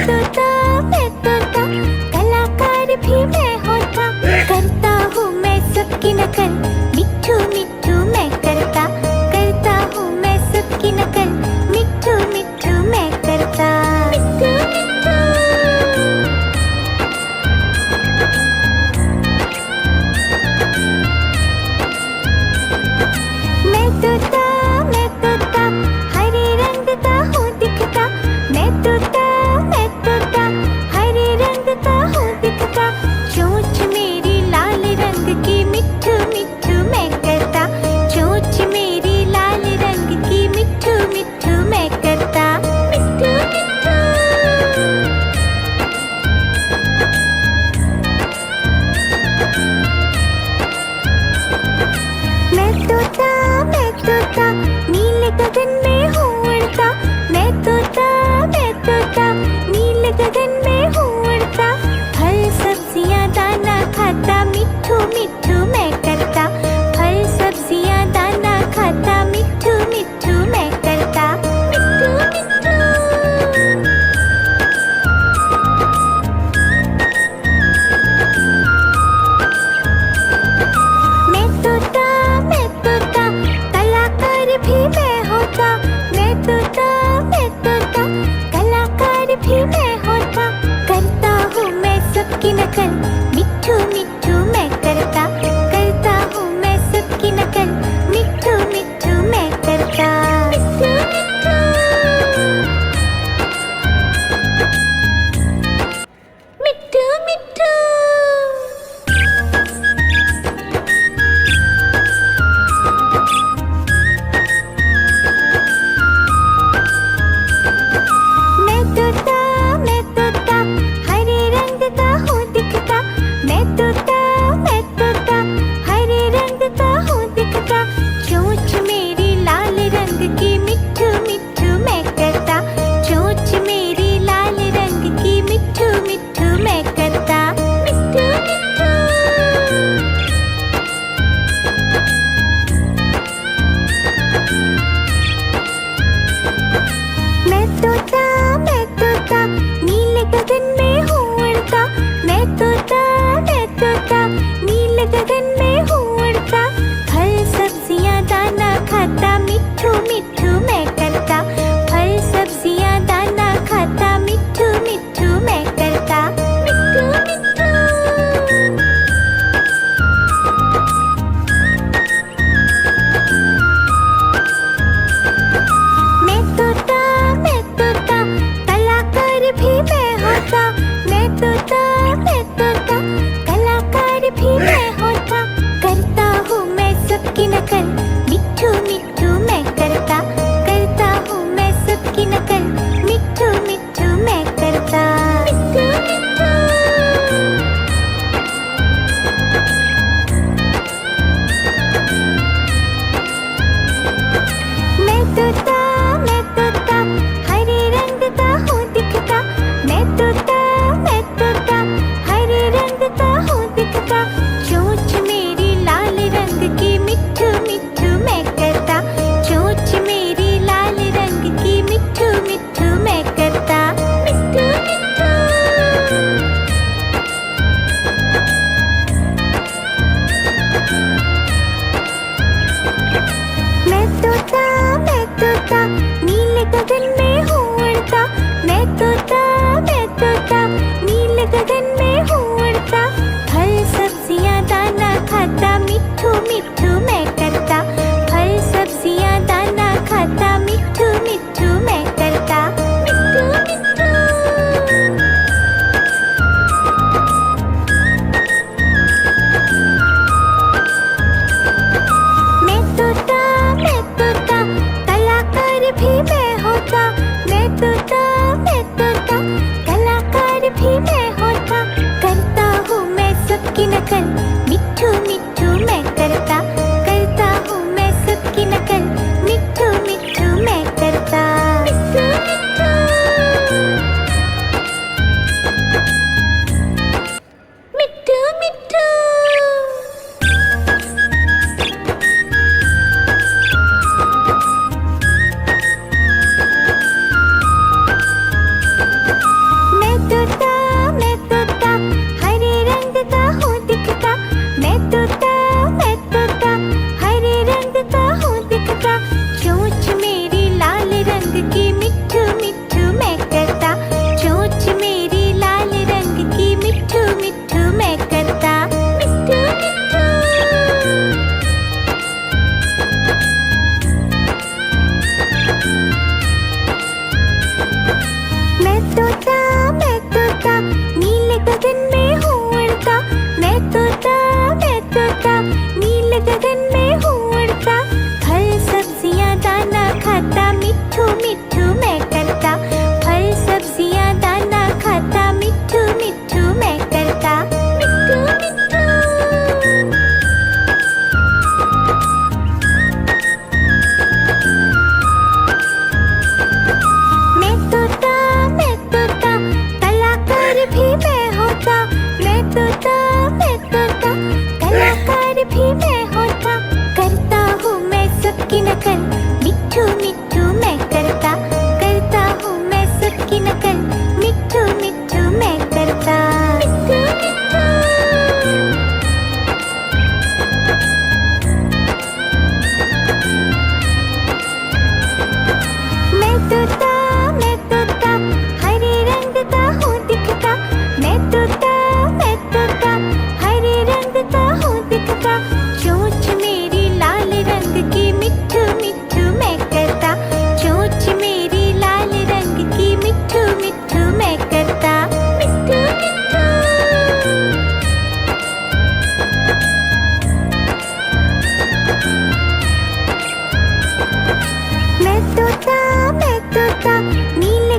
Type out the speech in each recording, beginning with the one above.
मैं तोता, कलाकार भी मैं होता। करता हूँ मैं सबकी नकल, मिट्ठू मिट्ठू मैं करता। करता हूँ मैं सबकी नकल, मिट्ठू मिट्ठू मैं करता। मिट्ठू मिट्ठू। मैं तोता हरे रंग का हूँ दिखता। मैं तोता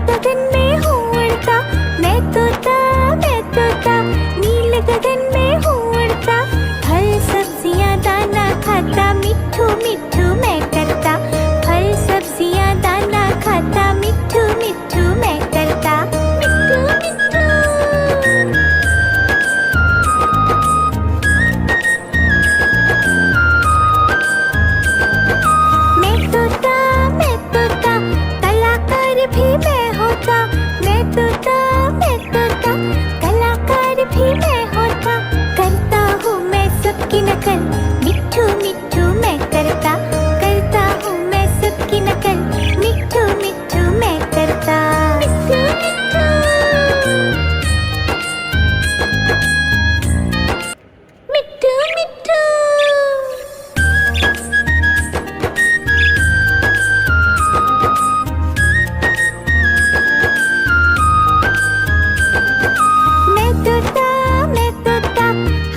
गगन में हूँ उड़ता, मैं तोता नीले गगन में हूँ उड़ता। फल सब्जियाँ दाना खाता, मिट्ठू मिट्ठू मैं करता। फल सब्जियाँ दाना खाता, मिट्ठू मिट्ठू मैं करता। मिट्ठू मिट्ठू। मैं तोता कलाकार भी मैं होता। मैं तोता कलाकार भी मैं होता। करता हूँ मैं सबकी नकल, मिट्ठू मिट्ठू मैं करता। करता हूँ मैं सबकी नकल, मिट्ठू मिट्ठू मैं करता। मिट्ठू मिट्ठू। मिट्ठू मिट्ठू। मैं तोता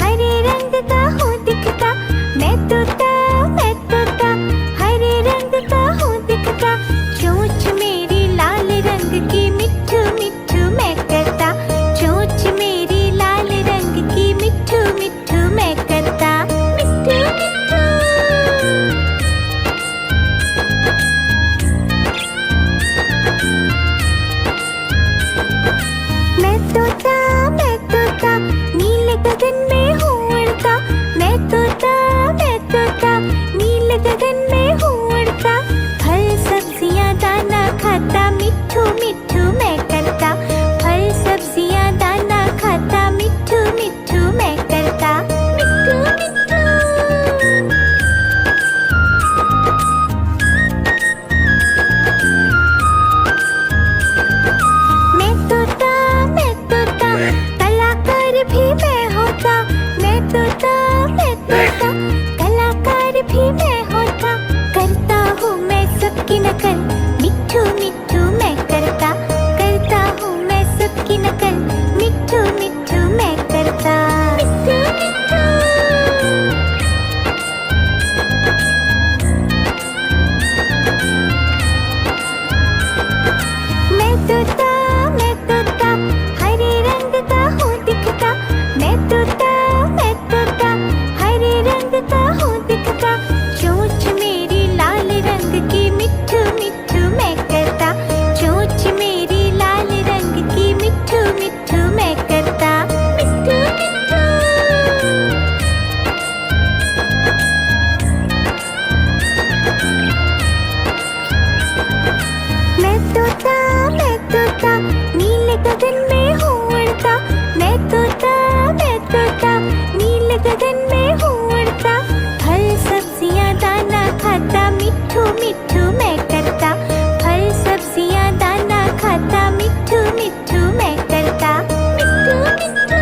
हरे रंग का हूँ दिखता। मैं तोता हरे रंग का हूँ दिखता। चोंच मेरी लाल रंग की, मिट्ठू मिट्ठू मैं करता। चोंच मेरी लाल रंग की, मिट्ठू मिट्ठू मैं करता। मिट्ठू मिट्ठू। मैं तोता नीले गगन में हूँ उड़ता। मैं तोता नीले गगन में हूँ उड़ता। फल सब्जियाँ दाना खाता, मिट्ठू मिट्ठू मैं करता। फल सब्जियाँ दाना खाता, मिट्ठू मिट्ठू मैं करता। मिट्ठू मिट्ठू। मैं तोता कलाकार भी मैं होता। मैं तोता कलाकार भी मैं होता। करता हूँ मैं सबकी नकल, मिट्ठू मिट्ठू मैं करता। करता हूँ मैं सबकी नकल, मिट्ठू मिट्ठू मैं करता। मिट्ठू मिट्ठू। मैं तोता हरे रंग का हूँ दिखता। मैं तोता हरे रंग का हूँ दिखता। चोंच मेरी लाल रंग की, मिट्ठू मिट्ठू मैं करता। चोंच मेरी लाल रंग की, मिट्ठू मिट्ठू मैं करता। मिट्ठू मिट्ठू। मैं तोता नीले गगन में हूँ उड़ता। मैं तोता नीले गगन में हूँ उड़ता। फल सब्जियाँ दाना खाता, मिट्ठू मिट्ठू मैं करता। फल सब्जियाँ दाना खाता, मिट्ठू मिट्ठू मैं करता। मिट्ठू मिट्ठू।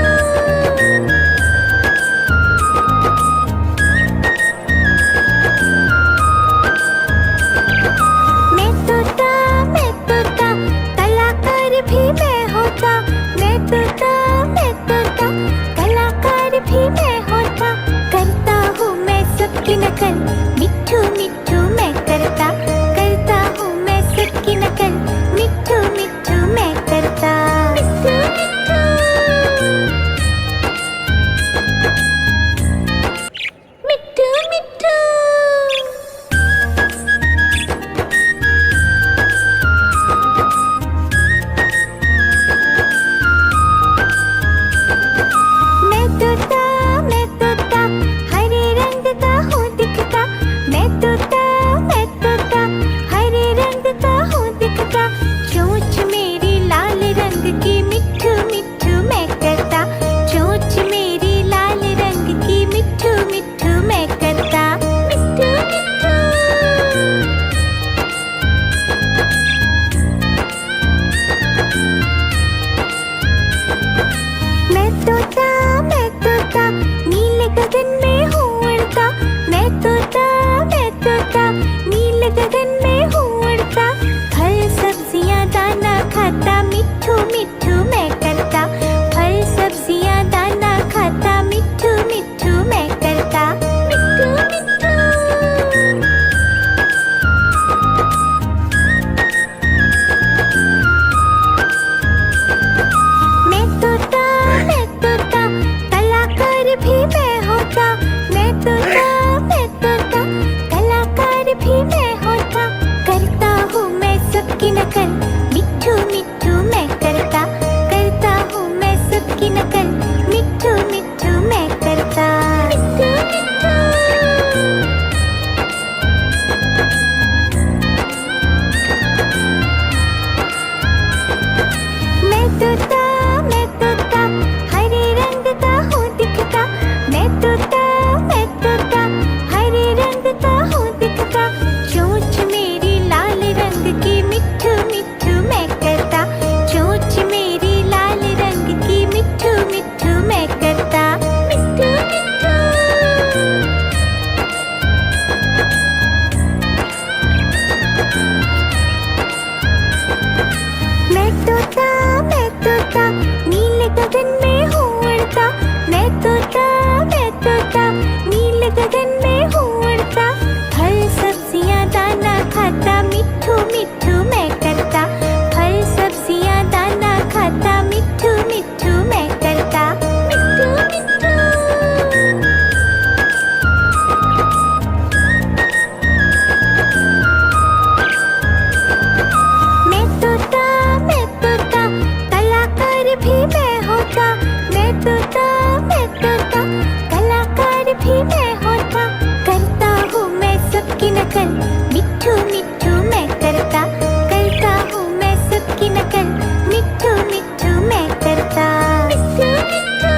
मैं तोता कलाकार भी मैं होता। मैं तोता कलाकार भी मैं होता। करता हूँ मैं सबकी नकल, मिट्ठू मिट्ठू मैं करता। करता हूँ मैं सबकी नकल, मिट्ठू मिट्ठू मैं करता। मिट्ठू मिट्ठू। मिट्ठू मिट्ठू। मैं तोता हरे रंग का हूँ दिखता। मैं तोता हरे रंग का हूँ दिखता। चोंच मेरी लाल रंग की, मिट्ठू मिट्ठू मैं करता। चोंच मेरी लाल रंग की, मिट्ठू मिट्ठू मैं करता। मिट्ठू मिट्ठू। मैं तोता नीले गगन में हूँ उड़ता। मैं तोता नीले गगन में हूँ उड़ता। फल सब्जियाँ दाना खाता, मिट्ठू मिट्ठू मैं करता। फल सब्जियाँ दाना खाता, मिट्ठू मिट्ठू मैं करता। मिट्ठू मिट्ठू। मैं तोता हरे रंग का हूँ दिखता, मैं तोता हरे रंग का हूँ दिखता। चोंच मेरी लाल रंग की मिट्ठू मिट्ठू मैं करता, चोंच मेरी लाल रंग की मिट्ठू मिट्ठू मैं करता, मिट्ठू मिट्ठू। मैं तोता नीले गगन में हूँ उड़ता, मैं तोता नीले गगन में हूँ उड़ता। फल सब्जियाँ दाना खाता, मिट्ठू मिट्ठू मैं करता, फल सब्जियाँ दाना खाता, मिट्ठू मिट्ठू मैं करता, मिट्ठू मिट्ठू। मैं तोता कलाकार भी मैं होता, मैं तोता कलाकार भी मैं होता। करता हूँ मैं सबकी नकल, मिट्ठू मिट्ठू मैं करता, करता हूँ मैं सबकी नकल, मिट्ठू मिट्ठू मैं करता, मिट्ठू मिट्ठू।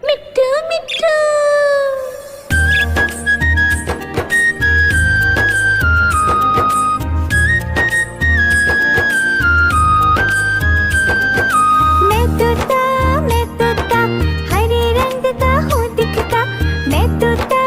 मिट्ठू मिट्ठू। मैं तोता हरे रंग का हूँ दिखता, मैं तोता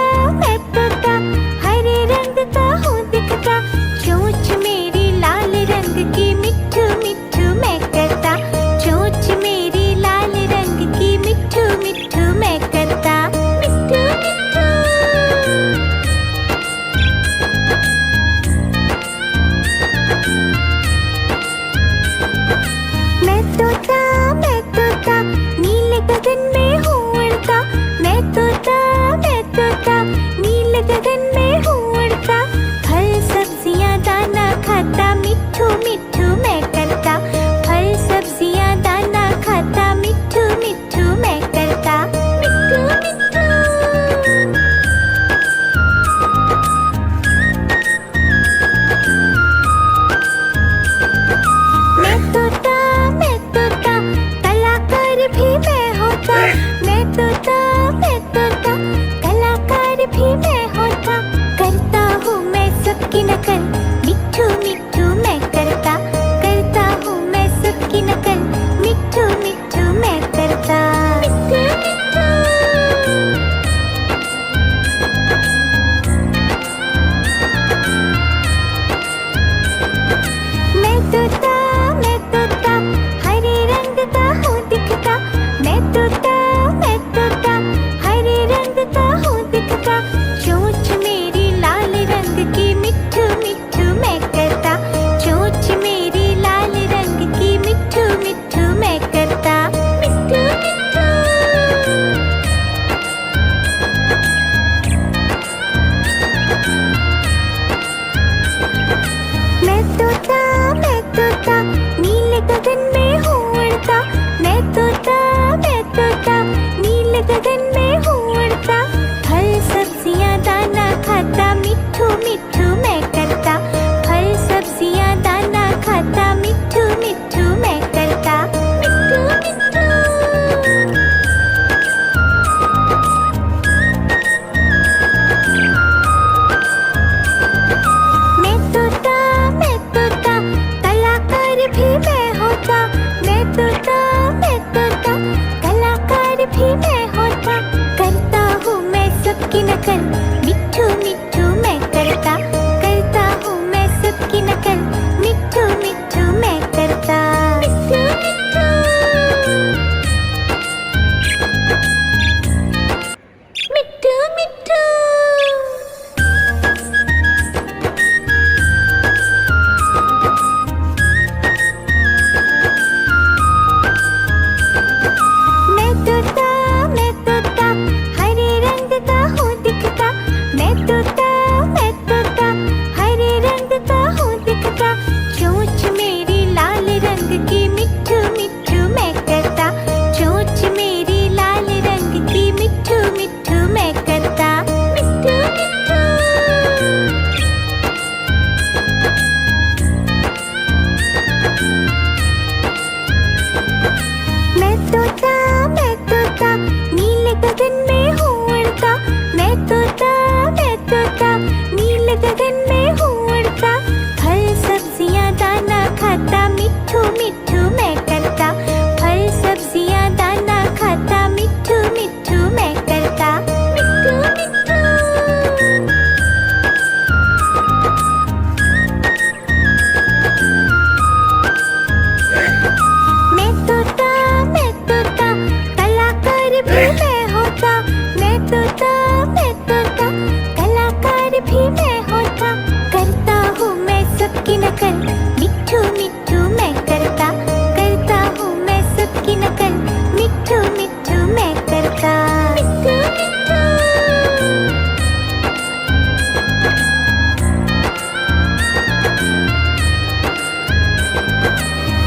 सबकी नकल, मिट्ठू मिट्ठू मैं करता, करता हूँ मैं सबकी नकल, मिट्ठू मिट्ठू मैं करता। मिट्ठू मिट्ठू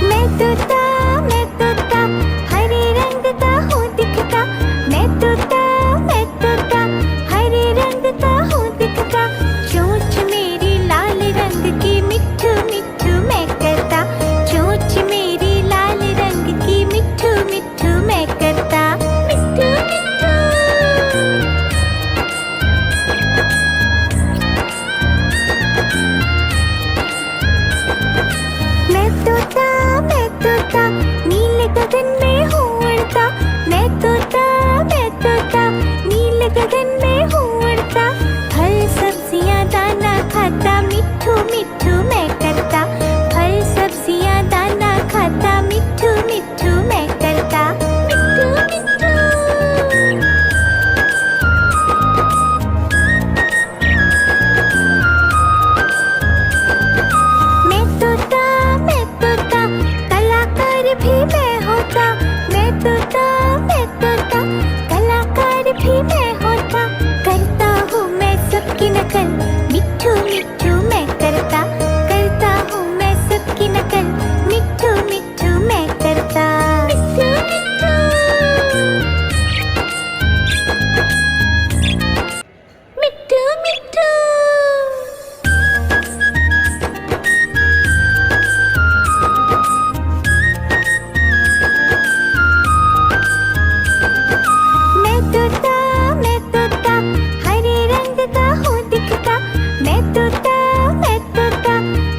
मैं तोता हरे रंग का हूँ दिखता, मैं तोता हरे रंग का हूँ दिखता, चोंच मेरी लाल रंग की, मिट्ठू मिट्ठू मैं करता, चोंच मेरी लाल रंग की, मिट्ठू मिट्ठू मैं करता। मिट्ठू मिट्ठू मैं तोता नीले गगन में हूँ उड़ता, मैं तोता नीले गगन में हूँ उड़ता, फल सब्जियाँ दाना खाता, मिट्ठू मिट्ठू मैं करता, फल सब्जियाँ दाना खाता, मिट्ठू मिट्ठू मैं करता। मिट्ठू मिट्ठू मैं तोता कलाकार भी मैं होता, मैं तोता कलाकार भी मैं होता, करता हूँ मैं सबकी नकल, मिट्ठू मिट्ठू मैं करता, करता हूँ मैं सबकी नकल, मिट्ठू मिट्ठू मैं करता। मिट्ठू मिट्ठू मिट्ठू मिट्ठू मैं तोता हरे रंग का हूँ दिखता, मैं तोता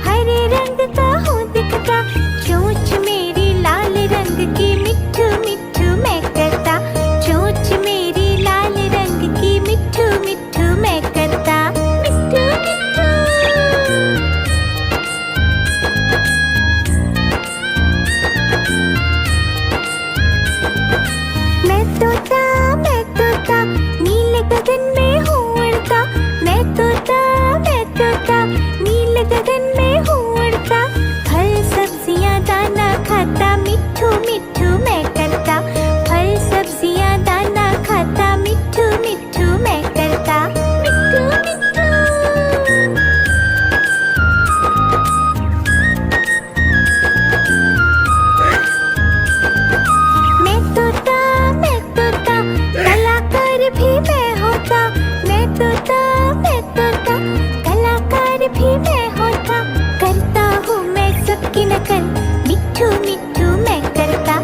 हरे रंग का हूँ दिखता, चोंच मेरी लाल रंग की, मिट्ठू मिट्ठू मैं करता, चोंच मेरी लाल रंग की, मिट्ठू मिट्ठू मैं करता। मिट्ठू मिट्ठू मैं तोता नीले गगन में हूँ उड़ता, मैं तोता नीले गगन में हूँ उड़ता, फल सब्जियाँ दाना खाता, मिट्ठू मिट्ठू मैं करता, फल सब्जियाँ दाना खाता, मिट्ठू मिट्ठू मैं करता। मिट्ठू मिट्ठू मैं तोता कलाकार भी मैं होता, मैं तोता कलाकार भी मैं होता, करता हूँ मैं सबकी नकल, मिट्ठू मिट्ठू मैं करता,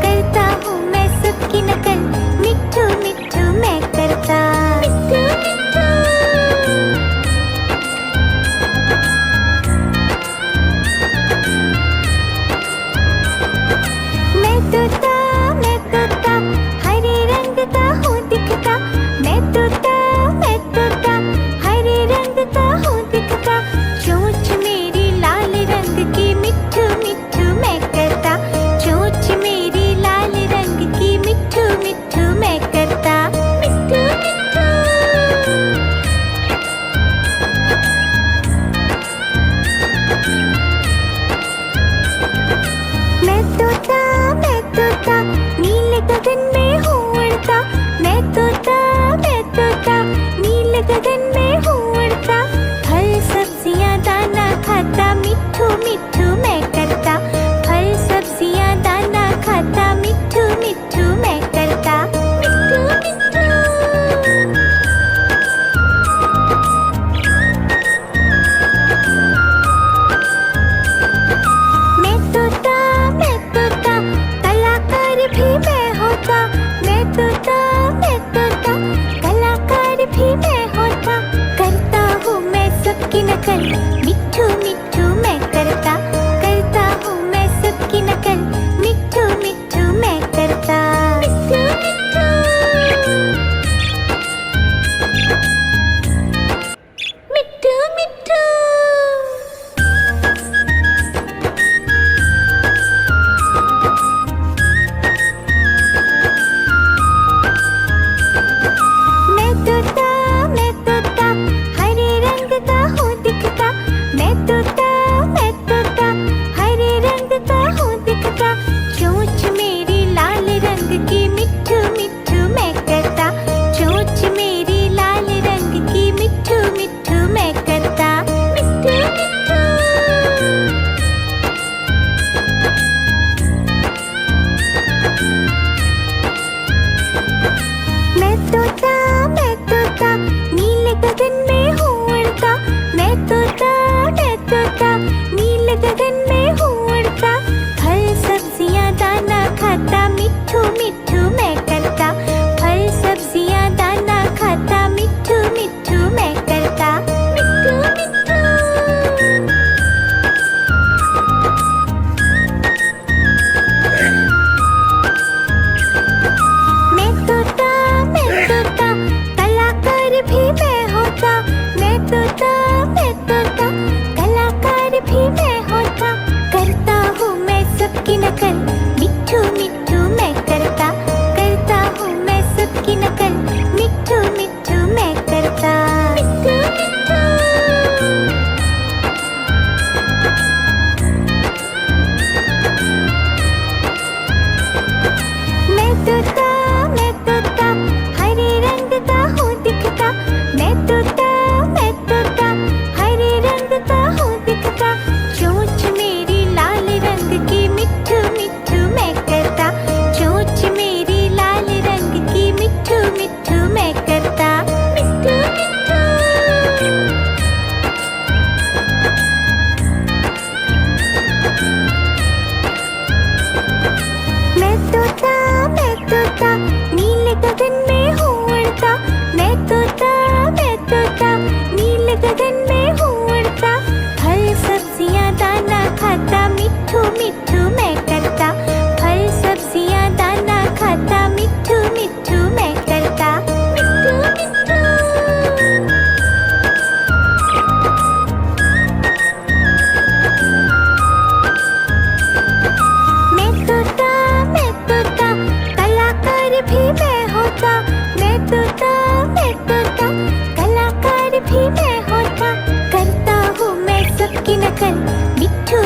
करता हूँ मैं सबकी नकल, मिट्ठू मिट्ठू मैं करता। मिट्ठू मिट्ठू मैं तोता हरे रंग का हूँ दिखता, मैं तोता हरे रंग का हूँ दिखता, चोंच मेरी लाल रंग की, मिट्ठू मिट्ठू मैं करता, चोंच मेरी लाल रंग की, मिट्ठू मिट्ठू मैं करता। मिट्ठू मिट्ठू मैं तोता नीले गगन में हूँ उड़ता, मैं तोता नीले गगन में हूँ उड़ता, फल सब्जियाँ दाना खाता, मिट्ठू मिट्ठू मैं करता, फल सब्जियाँ दाना खाता, मिट्ठू मिट्ठू मैं करता। मिट्ठू मिट्ठू मैं तोता कलाकार भी मैं होता, मैं तोता कलाकार भी मैं होता, करता हूँ मैं सबकी नकल, मिट्ठू मिट्ठू मैं करता, होता, नील गगन में हूँ उड़ता, फल सब्जियाँ दाना खाता, मिट्ठू मिट्ठू मैं करता, फल सब्जियाँ दाना खाता, मिट्ठू मिट्ठू मैं करता, मिट्ठू मिट्ठू। मैं तोता, कलाकार भी मैं होता, मैं तोता, कलाकार भी मैं होता, करता हूँ मैं सबकी नकल, मिट्ठू मिट्ठू मैं करता, करता हूँ मैं सबकी नकल, मिट्ठू मिट्ठू मैं करता, मिट्ठू मिट्ठू। मैं तोता, हरे रंग का हूँ दिखता, मैं तोता, हरे रंग का हूँ दिखता, चोंच मेरी लाल रंग की, मिट्ठू मिट्ठू मैं करता, चोंच मेरी लाल रंग की, मिट्ठू मिट्ठू मैं करता, मिट्ठू मिट्ठू। मैं तोता, नील गगन में हूँ उड़ता, मैं तोता, नील गगन में हूँ उड़ता, फल सब्जियाँ दाना खाता, मिट्ठू मिट्ठू मैं करता, फल सब्जियाँ दाना खाता, मिट्ठू मिट्ठू मैं करता, मिट्ठू मिट्ठू। मैं तोता, कलाकार भी मैं होता, मैं तोता, कलाकार भी मैं होता, करता हूँ मैं सबकी नकल, मिट्ठू